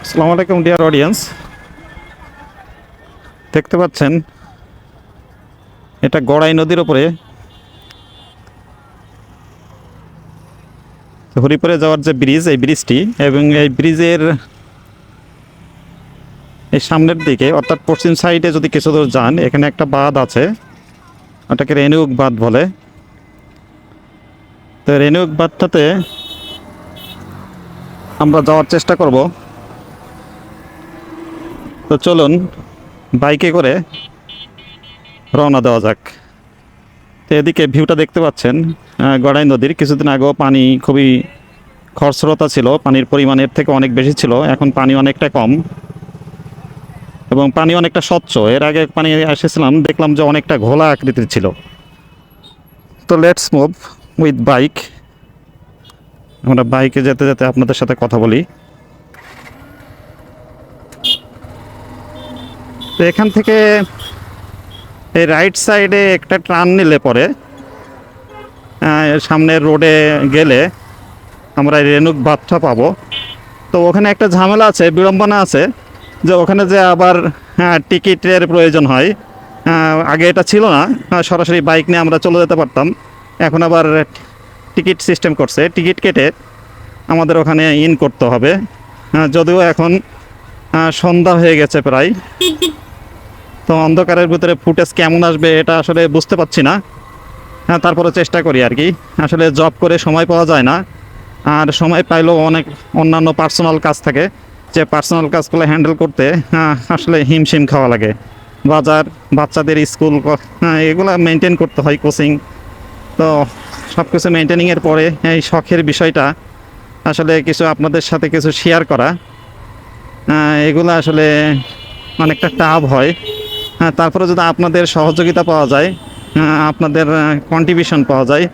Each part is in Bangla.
আসসালামু আলাইকুম ডিয়ার অডিয়েন্স, দেখতে পাচ্ছেন এটা গড়াই নদীর ওপরে হরিপুরে যাওয়ার যে ব্রিজ, এই ব্রিজটি এবং এই ব্রিজের এই সামনের দিকে অর্থাৎ পশ্চিম সাইডে যদি কিছু দূর যান, এখানে একটা বাঁধ আছে, ওটাকে রেনুক বাঁধ বলে। তো রেনুক বাঁধটাতে আমরা যাওয়ার চেষ্টা করব। তো চলুন বাইকে করে রওনা দেওয়া যাক। তো এদিকে ভিউটা দেখতে পাচ্ছেন গড়াই নদীর। কিছুদিন আগেও পানি খুবই খরস্রোতা ছিল, পানির পরিমাণের থেকে অনেক বেশি ছিল। এখন পানি অনেকটা কম এবং পানি অনেকটা স্বচ্ছ। এর আগে পানি এসেছিলাম, দেখলাম যে অনেকটা ঘোলা আকৃতির ছিল। তো লেটস মুভ উইথ বাইক। আমরা বাইকে যেতে যেতে আপনাদের সাথে কথা বলি। তো এখান থেকে এই রাইট সাইডে একটা টার্ন নিলে পরে সামনের রোডে গেলে আমরা রেনুক বাঁধটা পাবো। তো ওখানে একটা ঝামেলা আছে, বিড়ম্বনা আছে, যে ওখানে যে আবার টিকিটের প্রয়োজন হয়। আগে এটা ছিল না, সরাসরি বাইক নিয়ে আমরা চলে যেতে পারতাম। এখন আবার টিকিট সিস্টেম করছে, টিকিট কেটে আমাদের ওখানে ইন করতে হবে। যদিও এখন সন্ধ্যা হয়ে গেছে প্রায়, তো অন্ধকারের ভিতরে ফুটেজ কেমন আসবে এটা আসলে বুঝতে পারছি না। তারপরে চেষ্টা করি আর কি। আসলে জব করে সময় পাওয়া যায় না, আর সময় পাইলেও অনেক অন্যান্য পার্সোনাল কাজ থাকে, যে পার্সোনাল কাজগুলো হ্যান্ডেল করতে আসলে হিমশিম খাওয়া লাগে। বাজার, বাচ্চাদের স্কুল, এগুলো মেনটেন করতে হয়, কোচিং। তো সব কিছু মেনটেনিংয়ের পরে এই শখের বিষয়টা আসলে কিছু আপনাদের সাথে কিছু শেয়ার করা, এগুলো আসলে অনেকটা টাফ হয়। তারপরে যদি আপনাদের সহযোগিতা পাওয়া যায়, আপনাদের কন্ট্রিবিউশন পাওয়া যায়,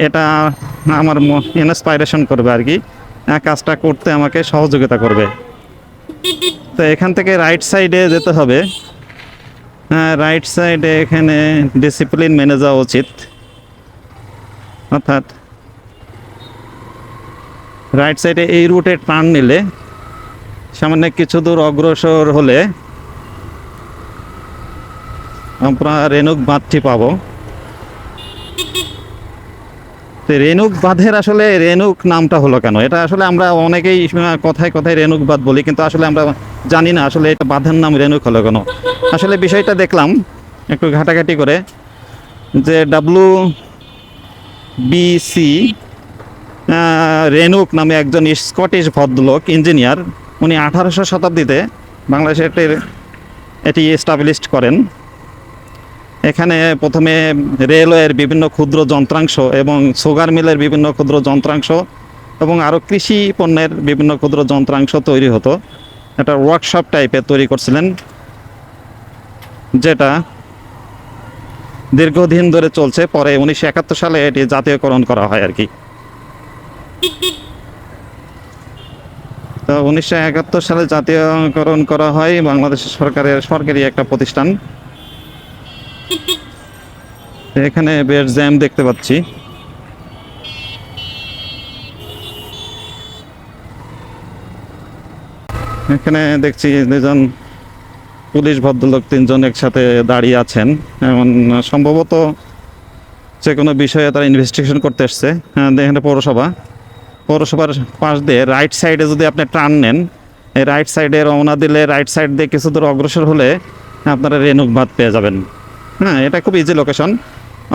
এটা আমার ইন্সপাইরেশন করবে আর কি, কাজটা করতে আমাকে সহযোগিতা করবে। তো এখান থেকে রাইট সাইডে যেতে হবে। রাইট সাইডে এখানে ডিসিপ্লিন মেনে যাওয়া উচিত, অর্থাৎ রাইট সাইডে এই রুটে টার্ন নিলে সামান্য কিছু দূর অগ্রসর হলে আমরা রেনুক বাঁধটি পাবো। রেনুক বাঁধের আসলে রেনুক নামটা হলো কেন, এটা আসলে আমরা অনেকেই কথায় কথায় রেনুক বাঁধ বলি, কিন্তু আসলে আমরা জানি না আসলে এটা বাঁধের নাম রেনুক হলো কেন। আসলে বিষয়টা দেখলাম একটু ঘাটাঘাটি করে, যে WBC রেনুক নামে একজন স্কটিশ ভদ্রলোক ইঞ্জিনিয়ার, উনি 1800 শতাব্দীতে বাংলাদেশে এটি এস্টাবলিশড করেন। এখানে প্রথমে রেলওয়ের বিভিন্ন ক্ষুদ্র যন্ত্রাংশ এবং সুগার মিলের বিভিন্ন ক্ষুদ্র যন্ত্রাংশ এবং আরও কৃষি পণ্যের বিভিন্ন ক্ষুদ্র যন্ত্রাংশ তৈরি হতো। একটা ওয়ার্কশপ টাইপের তৈরি করছিলেন, যেটা দীর্ঘদিন ধরে চলছে। পরে 1971 সালে এটি জাতীয়করণ করা হয় আর কি। তো 1971 সালে জাতীয়করণ করা হয়, বাংলাদেশ সরকারি একটা প্রতিষ্ঠান। এখানে বেশ জ্যাম দেখতে পাচ্ছি। এখানে দেখছি দুজন পুলিশ ভদ্রলোক, তিনজন একসাথে দাঁড়িয়ে আছেন, এমন সম্ভবত যে কোনো বিষয়ে তারা ইনভেস্টিগেশন করতে এসছে। এখানে পৌরসভার পাশ দিয়ে রাইট সাইডে যদি আপনি টার্ন নেন, এই রাইট সাইডে রওনা দিলে রাইট সাইড দিয়ে কিছু দূর অগ্রসর হলে আপনারা রেনুক বাঁধ পেয়ে যাবেন। এটা খুব ইজি লোকেশন,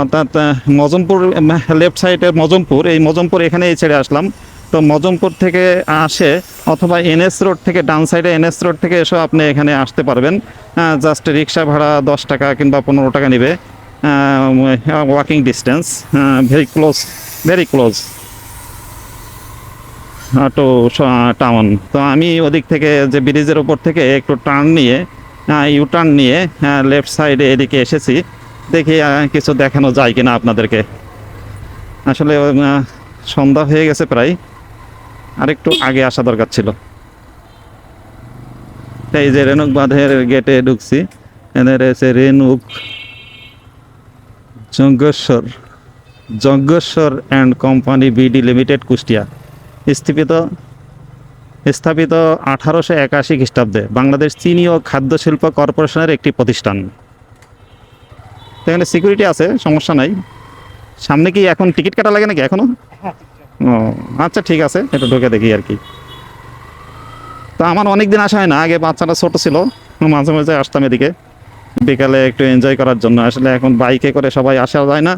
অর্থাৎ মজমপুর লেফট সাইডে মজমপুর, এই মজমপুর এখানেই ছেড়ে আসলাম। তো মজমপুর থেকে আসে অথবা NS রোড থেকে, ডান সাইডে NS রোড থেকে এসেও আপনি এখানে আসতে পারবেন। জাস্ট রিক্সা ভাড়া 10 টাকা কিংবা 15 টাকা নেবে। Walking distance, very close two town. তো আমি ওদিক থেকে যে ব্রিজের ওপর থেকে একটু টার্ন নিয়ে, ইউটার্ন নিয়ে লেফট সাইডে এদিকে এসেছি। দেখি কিছু দেখানো যায় কিনা আপনাদেরকে। আসলে সন্ধ্যা হয়ে গেছে প্রায়, আরেকটু আগে আসা দরকার ছিল। এই যে রেনুক বাঁধের গেটে ঢুকছি, এদের এসে Renuk Yajneshwar and company BD limited, Kushtia. স্থাপিত স্থাপিত 1881 খ্রিস্টাব্দে বাংলাদেশ চিনি ও খাদ্য শিল্প কর্পোরেশনের একটি প্রতিষ্ঠান। তো এখানে সিকিউরিটি আছে, সমস্যা নাই। সামনে কি এখন টিকিট কাটা লাগে নাকি এখনো? ও আচ্ছা, ঠিক আছে, একটু ঢুকে দেখি আর কি। তো আমার অনেক দিন আসা হয় না, আগে বাচ্চাটা ছোট ছিল, মাঝে মাঝে আসতাম এদিকে বিকালে একটু এনজয় করার জন্য। আসলে এখন বাইকে করে সবাই আসা যায় না,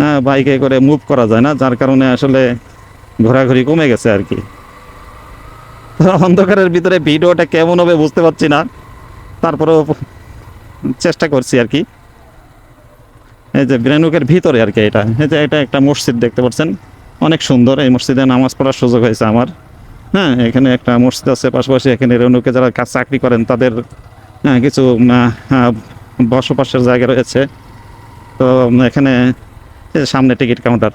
হ্যাঁ, বাইকে করে মুভ করা যায় না, যার কারণে আসলে ঘোরাঘুরি কমে গেছে আর কি। তো অন্ধকারের ভিতরে ভিডিওটা কেমন হবে বুঝতে পারছি না, তারপরেও চেষ্টা করছি আর কি। এই যে রেনুকের ভিতরে আর কি, এটা একটা মসজিদ দেখতে পাচ্ছেন, অনেক সুন্দর। এই মসজিদে নামাজ পড়ার সুযোগ হয়েছে আমার। হ্যাঁ, এখানে একটা মসজিদ আছে পাশাপাশি। এখানে রেনুকে যারা কাজ চাকরি করেন তাদের কিছু বসবাসের জায়গা রয়েছে। তো এখানে সামনে টিকিট কাউন্টার।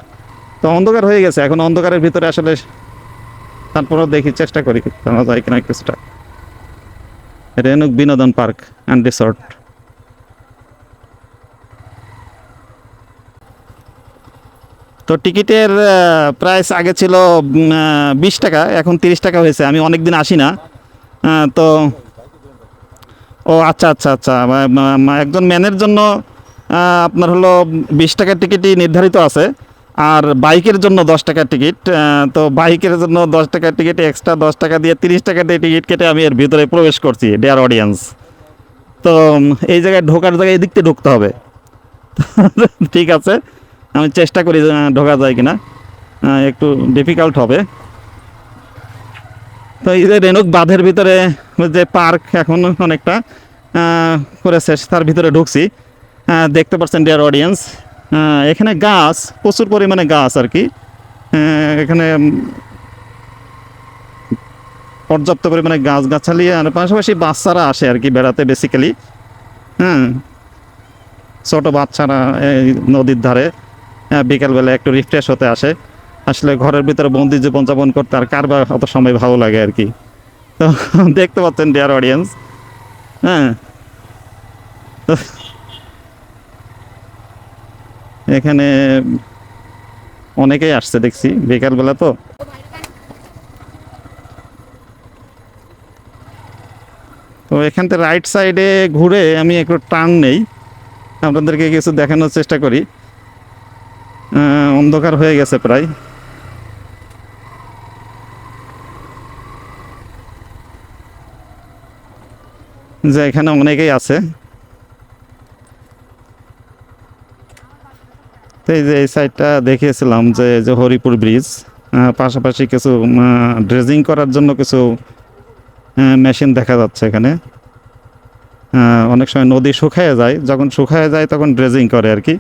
তো অন্ধকার হয়ে গেছে এখন, অন্ধকারের ভিতরে আসলে তারপরেও দেখি, চেষ্টা করি জানা যায় কিনা কিছুটা। রেনুক বিনোদন পার্ক অ্যান্ড রিসর্ট। তো টিকিটের প্রাইস আগে ছিল 20 টাকা, এখন 30 টাকা হয়েছে। আমি অনেক দিন আসি না, তো ও আচ্ছা আচ্ছা আচ্ছা, একজন ম্যানের জন্য আপনার হলো 20 টাকার টিকিটই নির্ধারিত আছে, আর বাইকের জন্য 10 টাকার টিকিট। তো বাইকের জন্য 10 টাকার টিকিট, এক্সট্রা 10 টাকা দিয়ে 30 টাকা দিয়ে টিকিট কেটে আমি এর ভিতরে প্রবেশ করছি, ডিয়ার অডিয়েন্স। তো এই জায়গায় ঢোকার জায়গায় এদিক থেকে ঢুকতে হবে। ঠিক আছে, আমি চেষ্টা করি ঢোকা যায় কিনা, একটু ডিফিকাল্ট হবে। তো এই যে রেনুক বাঁধের ভিতরে যে পার্ক এখন অনেকটা করেছে, তার ভিতরে ঢুকছি। দেখতে পাচ্ছেন ডিয়ার অডিয়েন্স, এখানে গাছ, প্রচুর পরিমাণে গাছ আর কি। এখানে পর্যাপ্ত পরিমাণে গাছগাছালি, আর পাশাপাশি বাচ্চারা আসে আর কি বেড়াতে বেসিক্যালি। হ্যাঁ, ছোটো বাচ্চারা এই নদীর ধারে বিকেলবেলা একটু রিফ্রেশ হতে আসে। আসলে ঘরের ভিতরে বন্দি জীবনযাপন করতে আর কার বা অত সময় ভালো লাগে আর কি। তো দেখতে পাচ্ছেন ডিয়ার অডিয়েন্স, হ্যাঁ, এখানে অনেকেই আসছে দেখছি বিকালবেলা। তো এখান থেকে রাইট সাইডে ঘুরে আমি একটু টার্ন নেই, আপনাদেরকে কিছু দেখানোর চেষ্টা করি। অন্ধকার হয়ে গেছে প্রায়। যে এখানে অনেকেই আছে। তো এই যে এই সাইডটা দেখিয়েছিলাম যে হরিপুর ব্রিজ, পাশাপাশি কিছু ড্রেজিং করার জন্য কিছু মেশিন দেখা যাচ্ছে এখানে। অনেক সময় নদী শুকায় যায়, যখন শুকায় যায় তখন ড্রেজিং করে আর কি।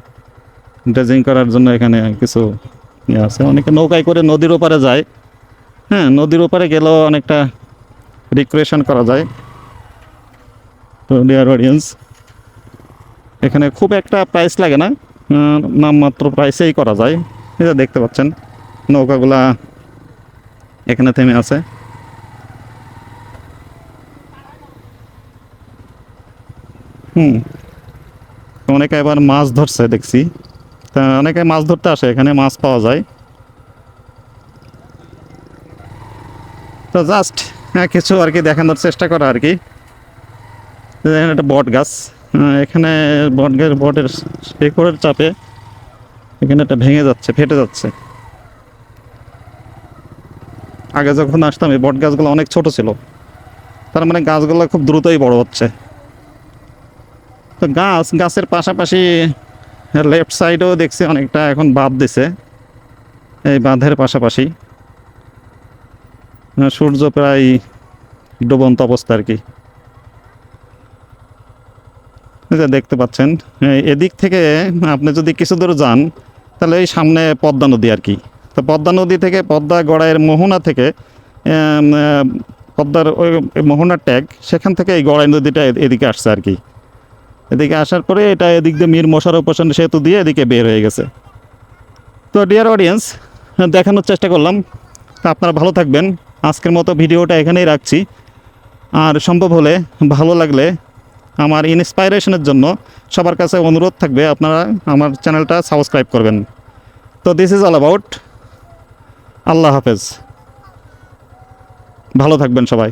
ড্রেজিং করার জন্য এখানে কিছু ইয়ে আছে। অনেকে নৌকায় করে নদীর ওপারে যায়। হ্যাঁ, নদীর ওপারে গেলেও অনেকটা রিক্রিয়েশন করা যায়। তো ডিয়ার অডিয়েন্স, এখানে খুব একটা প্রাইস লাগে না, নামমাত্র প্রাইসেই করা যায়। এটা দেখতে পাচ্ছেন নৌকাগুলা এখানে থেমে আছে। অনেকে এবার মাছ ধরছে দেখছি, তা অনেকে মাছ ধরতে আসে, এখানে মাছ পাওয়া যায়। তো জাস্ট কিছু আর কি দেখানোর চেষ্টা করা আর কি। এখানে একটা বট গাছ, এখানে বটের শেকড়ের চাপে এখানে একটা ভেঙে যাচ্ছে, ফেটে যাচ্ছে। আগে যখন আসতাম এই বট গাছগুলো অনেক ছোট ছিল, তার মানে গাছগুলো খুব দ্রুতই বড় হচ্ছে। তো গাছের পাশাপাশি লেফট সাইডেও দেখছি অনেকটা এখন বাঁধ দিছে, এই বাঁধের পাশাপাশি সূর্য প্রায় ডুবন্ত অবস্থা আর কি। দেখতে পাচ্ছেন এদিক থেকে আপনি যদি কিছু দূর যান তাহলে এই সামনে পদ্মা নদী আর কি। তো পদ্মা নদী থেকে, পদ্মা গড়াইয়ের মোহনা থেকে, পদ্মার ওই মোহনার ট্যাগ, সেখান থেকে এই গড়াই নদীটা এদিকে আসছে আর কি। এদিকে আসার পরে এটা এদিক দিয়ে মীর মশাররফ হোসেন সেতু দিয়ে এদিকে বের হয়ে গেছে। তো ডিয়ার অডিয়েন্স, দেখানোর চেষ্টা করলাম। তা আপনারা ভালো থাকবেন। আজকের মতো ভিডিওটা এখানেই রাখছি। আর সম্ভব হলে, ভালো লাগলে, আমার ইন্সপাইরেশনের জন্য সবার কাছে অনুরোধ থাকবে আপনারা আমার চ্যানেলটা সাবস্ক্রাইব করবেন। তো দিস ইজ অল অ্যাবাউট। আল্লাহ হাফেজ। ভালো থাকবেন সবাই।